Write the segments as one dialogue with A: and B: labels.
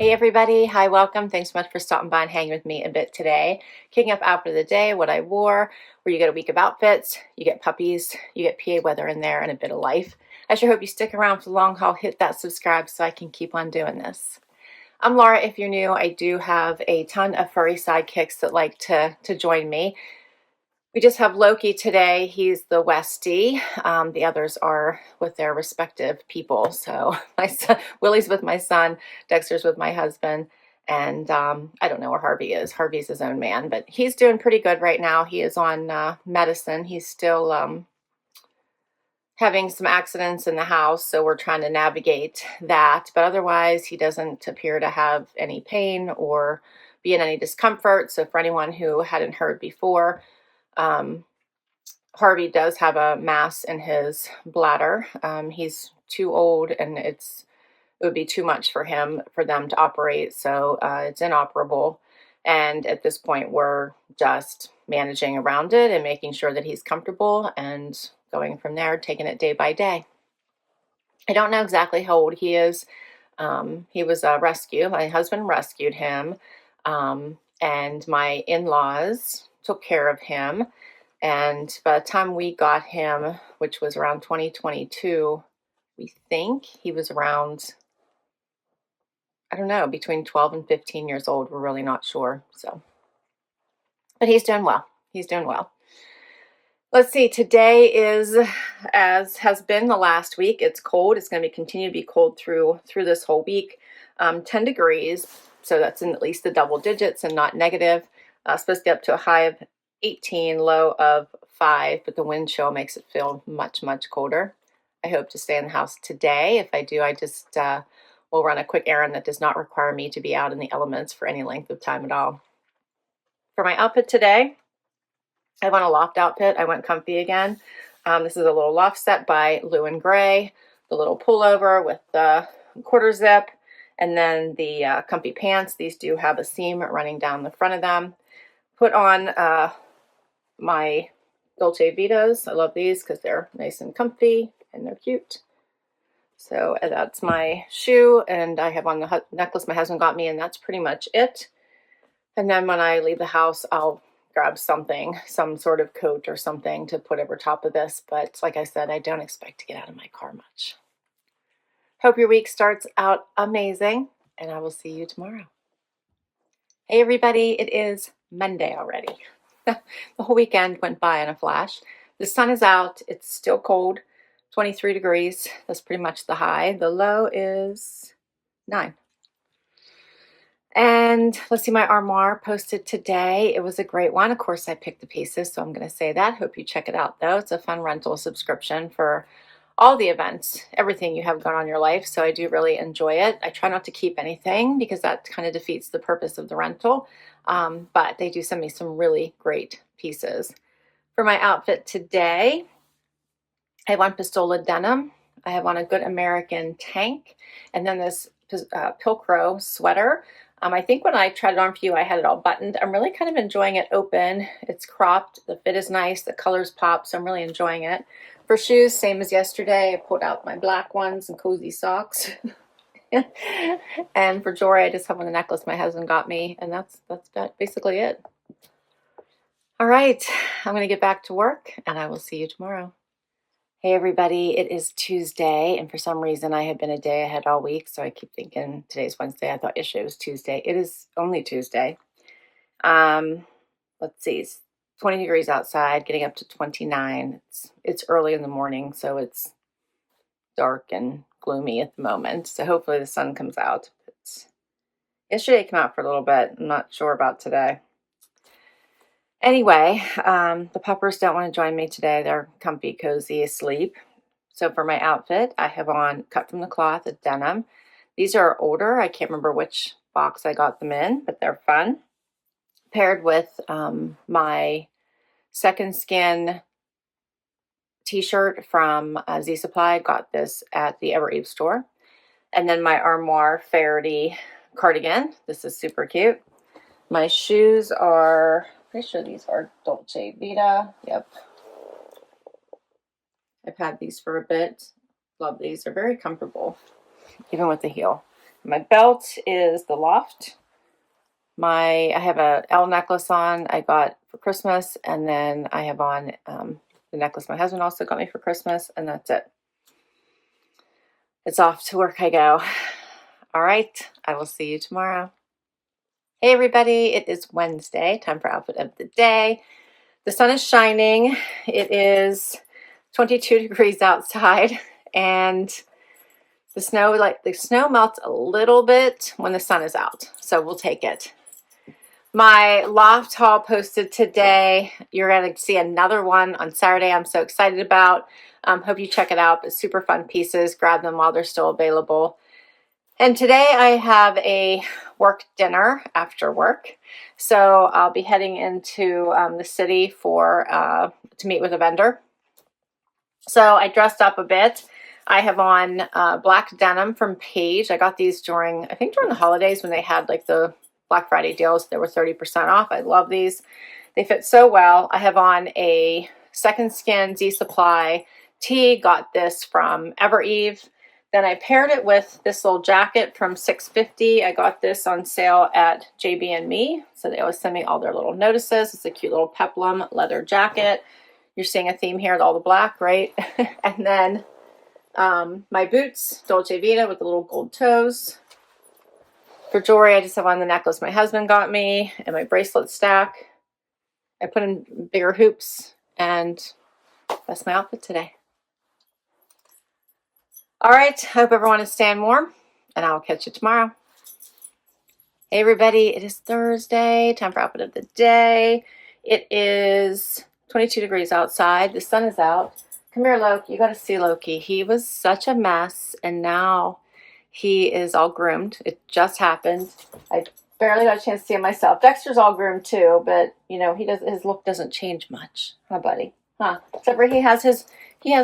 A: Hey everybody, hi, welcome. Thanks so much for stopping by and hanging with me a bit today. Kicking up outfit of the day, what I wore, where you get a week of outfits, you get puppies, you get PA weather in there, and a bit of life. I sure hope you stick around for the long haul. Hit that subscribe so I can keep on doing this. I'm Laura. If you're new, I do have a ton of furry sidekicks that like to join me. We just have Loki today. He's the Westie. The others are with their respective people. So my son, Willie's with my son, Dexter's with my husband, and I don't know where Harvey is. Harvey's his own man, but he's doing pretty good right now. He is on medicine. He's still having some accidents in the house, so we're trying to navigate that. But otherwise, he doesn't appear to have any pain or be in any discomfort. So for anyone who hadn't heard before, Harvey does have a mass in his bladder. He's too old and it would be too much for them to operate. So it's inoperable. And at this point, we're just managing around it and making sure that he's comfortable and going from there, taking it day by day. I don't know exactly how old he is. He was a rescue. My husband rescued him. And my in-laws took care of him. And by the time we got him, which was around 2022, we think he was around, I don't know, between 12 and 15 years old. We're really not sure. So, but he's doing well. He's doing well. Let's see. Today is, as has been the last week, it's cold. It's going to continue to be cold through this whole week. 10 degrees. So that's in at least the double digits and not negative. Supposed to get up to a high of 18, low of 5, but the wind chill makes it feel much, much colder. I hope to stay in the house today. If I do, I just will run a quick errand that does not require me to be out in the elements for any length of time at all. For my outfit today, I want a Loft outfit. I went comfy again. This is a little Loft set by Lou & Grey. The little pullover with the quarter zip, and then the comfy pants. These do have a seam running down the front of them. Put on my Dolce Vitas. I love these because they're nice and comfy and they're cute. So that's my shoe, and I have on the necklace my husband got me, and that's pretty much it. And then when I leave the house, I'll grab something, some sort of coat or something to put over top of this. But like I said, I don't expect to get out of my car much. Hope your week starts out amazing, and I will see you tomorrow. Hey everybody, it is Monday already. The whole weekend went by in a flash. The sun is out. It's still cold, 23 degrees. That's pretty much the high. The low is 9. And let's see, my Armoire posted today. It was a great one. Of course, I picked the pieces, so I'm going to say that. Hope you check it out, though. It's a fun rental subscription for all the events, everything you have going on in your life. So I do really enjoy it. I try not to keep anything because that kind of defeats the purpose of the rental. But they do send me some really great pieces. For my outfit today, I have on Pistola denim. I have on a good American tank, and then this Pilcrow sweater. I think when I tried it on for you, I had it all buttoned. I'm really kind of enjoying it open. It's cropped. The fit is nice. The colors pop, so I'm really enjoying it. For shoes, same as yesterday. I pulled out my black ones and cozy socks. And for jewelry, I just have on the necklace my husband got me, and that's basically it. All right, I'm going to get back to work, and I will see you tomorrow. Hey everybody, it is Tuesday, and for some reason I have been a day ahead all week, so I keep thinking today's Wednesday. I thought yesterday was Tuesday. It is only Tuesday. Let's see, it's 20 degrees outside, getting up to 29. It's early in the morning, so it's dark and gloomy at the moment, so hopefully the sun comes out. Yesterday it came out for a little bit. I'm not sure about today. Anyway, the puppers don't want to join me today. They're comfy, cozy, asleep. So for my outfit, I have on cut from the cloth, a denim. These are older. I can't remember which box I got them in, but they're fun. Paired with my Second Skin t-shirt from Z Supply. Got this at the Evereve store. And then my Armoire Faherty cardigan. This is super cute. My shoes are, pretty sure these are Dolce Vita. Yep. I've had these for a bit. Love these. They're very comfortable, even with the heel. My belt is the Loft. I have a L necklace on I got for Christmas, and then I have on the necklace my husband also got me for Christmas, and that's it. It's off to work I go. All right, I will see you tomorrow. Hey everybody, it is Wednesday, time for outfit of the day. The sun is shining. It is 22 degrees outside, and the snow melts a little bit when the sun is out, so we'll take it. My Loft haul posted today. You're going to see another one on Saturday I'm so excited about. Hope you check it out. It's super fun pieces. Grab them while they're still available. And today I have a work dinner after work. So I'll be heading into the city to meet with a vendor. So I dressed up a bit. I have on black denim from Paige. I got these during the holidays when they had like the Black Friday deals. They were 30% off. I love these. They fit so well. I have on a Second Skin Z Supply tee. Got this from Evereve. Then I paired it with this little jacket from $6.50. I got this on sale at JB&Me. So they always send me all their little notices. It's a cute little peplum leather jacket. You're seeing a theme here with all the black, right? And then my boots, Dolce Vita with the little gold toes. For jewelry, I just have on the necklace my husband got me and my bracelet stack. I put in bigger hoops, and that's my outfit today. All right, hope everyone is staying warm, and I'll catch you tomorrow. Hey everybody, it is Thursday, time for outfit of the day. It is 22 degrees outside. The sun is out. Come here, Loki. You got to see Loki. He was such a mess, and now he is all groomed. It just happened. I barely got a chance to see him myself. Dexter's all groomed too, but you know, his look doesn't change much. Huh, buddy? Huh? Except for he has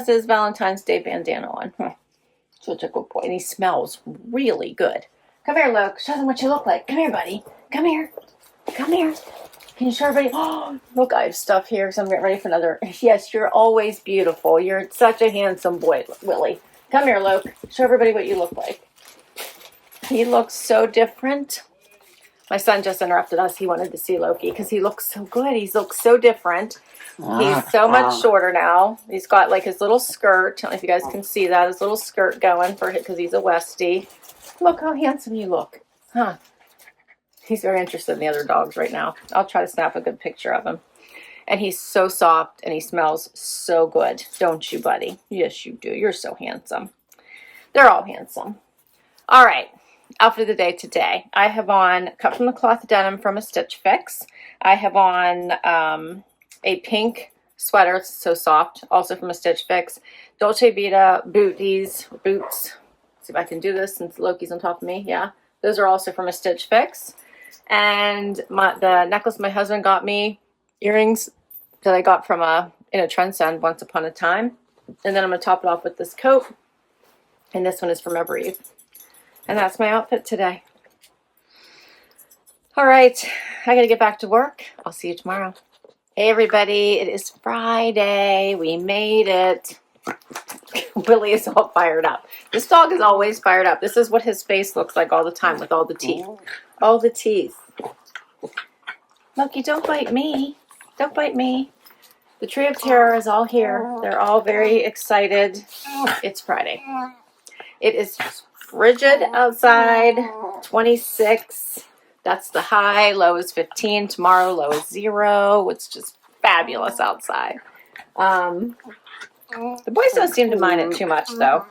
A: his Valentine's Day bandana on. Huh. Such a good boy. And he smells really good. Come here, Luke. Show them what you look like. Come here, buddy. Come here. Come here. Can you show everybody? Oh, look, I have stuff here, so I'm getting ready for another. Yes, you're always beautiful. You're such a handsome boy, Willie. Come here, Luke. Show everybody what you look like. He looks so different. My son just interrupted us. He wanted to see Loki because he looks so good. He looks so different. He's so much shorter now. He's got like his little skirt. I don't know if you guys can see that. His little skirt going for it because he's a Westie. Look how handsome you look. Huh. He's very interested in the other dogs right now. I'll try to snap a good picture of him. And he's so soft and he smells so good. Don't you, buddy? Yes, you do. You're so handsome. They're all handsome. All right. Outfit of the day today. I have on cut from the cloth denim from a Stitch Fix. I have on a pink sweater. It's so soft. Also from a Stitch Fix. Dolce Vita boots. See if I can do this since Loki's on top of me. Yeah. Those are also from a Stitch Fix. And the necklace my husband got me. Earrings that I got from in a Trendsend once upon a time. And then I'm going to top it off with this coat. And this one is from Evereve. And that's my outfit today. All right, I gotta get back to work. I'll see you tomorrow. Hey everybody, it is Friday. We made it. Willie is all fired up. This dog is always fired up. This is what his face looks like all the time with all the teeth. All the teeth. Loki, don't bite me. Don't bite me. The Tree of Terror is all here. They're all very excited. It's Friday. It is frigid outside, 26. That's the high. Low is 15. Tomorrow, low is 0. It's just fabulous outside. The boys don't seem to mind it too much, though.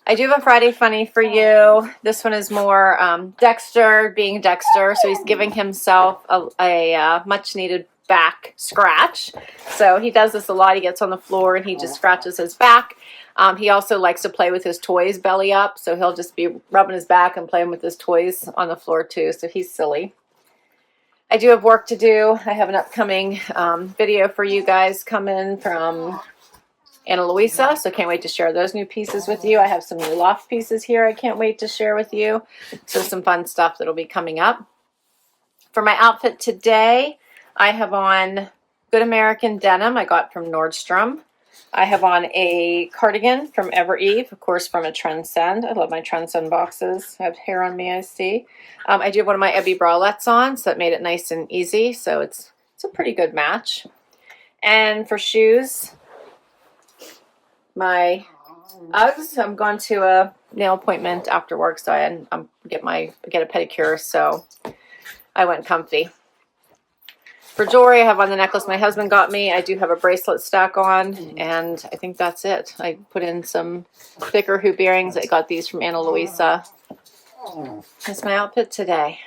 A: I do have a Friday funny for you. This one is more Dexter being Dexter. So he's giving himself a much-needed back scratch. So he does this a lot. He gets on the floor and he just scratches his back. He also likes to play with his toys belly up, so he'll just be rubbing his back and playing with his toys on the floor too, so he's silly. I do have work to do. I have an upcoming video for you guys coming from Ana Luisa, so can't wait to share those new pieces with you. I have some new Loft pieces here I can't wait to share with you, so some fun stuff that'll be coming up. For my outfit today, I have on Good American denim I got from Nordstrom. I have on a cardigan from Evereve, of course, from a Trendsend. I love my Trendsend boxes. I have hair on me, I see. I do have one of my Ebby bralettes on, so that made it nice and easy. So it's a pretty good match. And for shoes, my Uggs. I'm going to a nail appointment after work, so I'm get a pedicure. So I went comfy. For jewelry, I have on the necklace my husband got me. I do have a bracelet stack on, and I think that's it. I put in some thicker hoop earrings. I got these from Ana Luisa. That's my outfit today.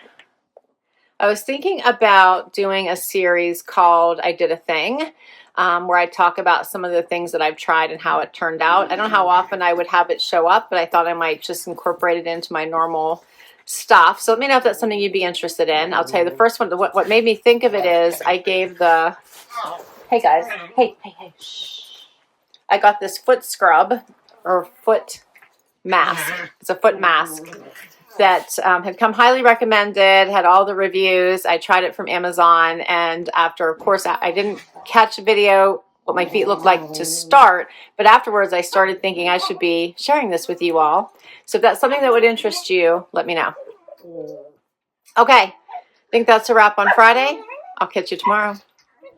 A: I was thinking about doing a series called I Did a Thing, where I talk about some of the things that I've tried and how it turned out. I don't know how often I would have it show up, but I thought I might just incorporate it into my normal stuff. So let me know if that's something you'd be interested in. I'll tell you the first one, what made me think of it is I gave the, hey guys, hey, shh. I got this foot scrub or foot mask. It's a foot mask that had come highly recommended, had all the reviews. I tried it from Amazon, and after, of course, I didn't catch a video what my feet looked like to start, but afterwards I started thinking I should be sharing this with you all. So if that's something that would interest you, let me know. Okay, I think that's a wrap on Friday. I'll catch you tomorrow.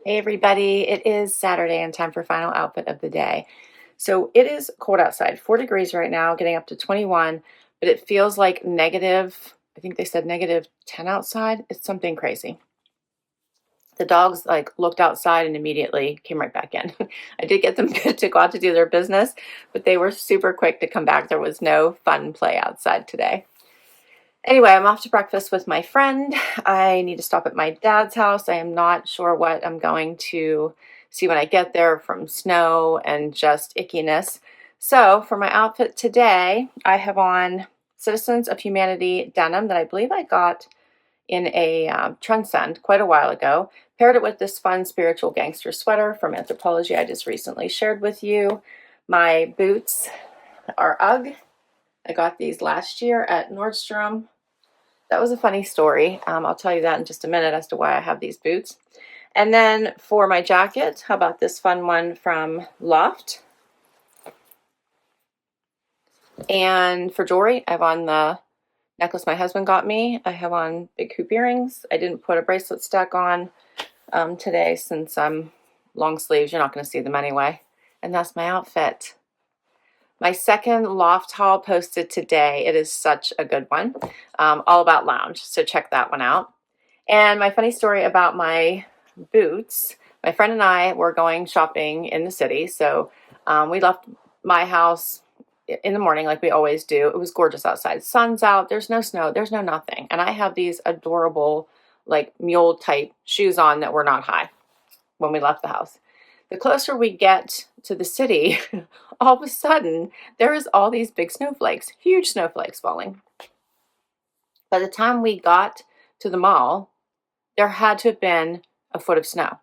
A: Hey everybody, it is Saturday and time for final outfit of the day. So it is cold outside, 4 degrees right now, getting up to 21, but it feels like negative, I think they said negative 10 outside. It's something crazy. The dogs like looked outside and immediately came right back in. I did get them to go out to do their business, but they were super quick to come back. There was no fun play outside today. Anyway, I'm off to breakfast with my friend. I need to stop at my dad's house. I am not sure what I'm going to see when I get there from snow and just ickiness. So for my outfit today, I have on Citizens of Humanity denim that I believe I got in a Trendsend quite a while ago. Paired it with this fun spiritual gangster sweater from Anthropologie I just recently shared with you. My boots are UGG. I got these last year at Nordstrom. That was a funny story. I'll tell you that in just a minute as to why I have these boots. And then for my jacket, how about this fun one from Loft? And for jewelry, I have on the necklace my husband got me. I have on big hoop earrings. I didn't put a bracelet stack on today since I'm long sleeves. You're not going to see them anyway. And that's my outfit. My second Loft haul posted today. It is such a good one. All about lounge. So check that one out. And my funny story about my boots. My friend and I were going shopping in the city. So we left my house in the morning like we always do. It was gorgeous outside. Sun's out. There's no snow. There's no nothing. And I have these adorable like mule type shoes on that were not high when we left the house. The closer we get to the city, all of a sudden, there is all these big snowflakes, huge snowflakes falling. By the time we got to the mall, there had to have been a foot of snow.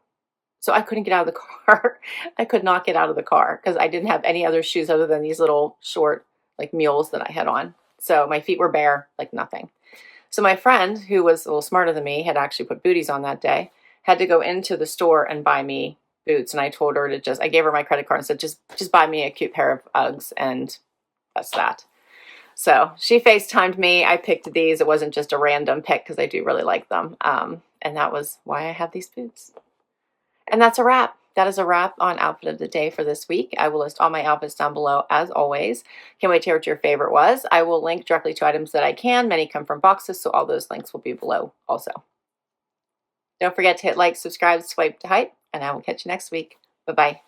A: So I couldn't get out of the car. I could not get out of the car because I didn't have any other shoes other than these little short like mules that I had on. So my feet were bare, like nothing. So my friend, who was a little smarter than me, had actually put booties on that day, had to go into the store and buy me boots. And I told her to I gave her my credit card and said, just buy me a cute pair of Uggs, and that's that. So she FaceTimed me. I picked these. It wasn't just a random pick because I do really like them. And that was why I have these boots. And that's a wrap. That is a wrap on outfit of the day for this week. I will list all my outfits down below as always. Can't wait to hear what your favorite was. I will link directly to items that I can. Many come from boxes, so all those links will be below also. Don't forget to hit like, subscribe, swipe to hype, and I will catch you next week. Bye-bye.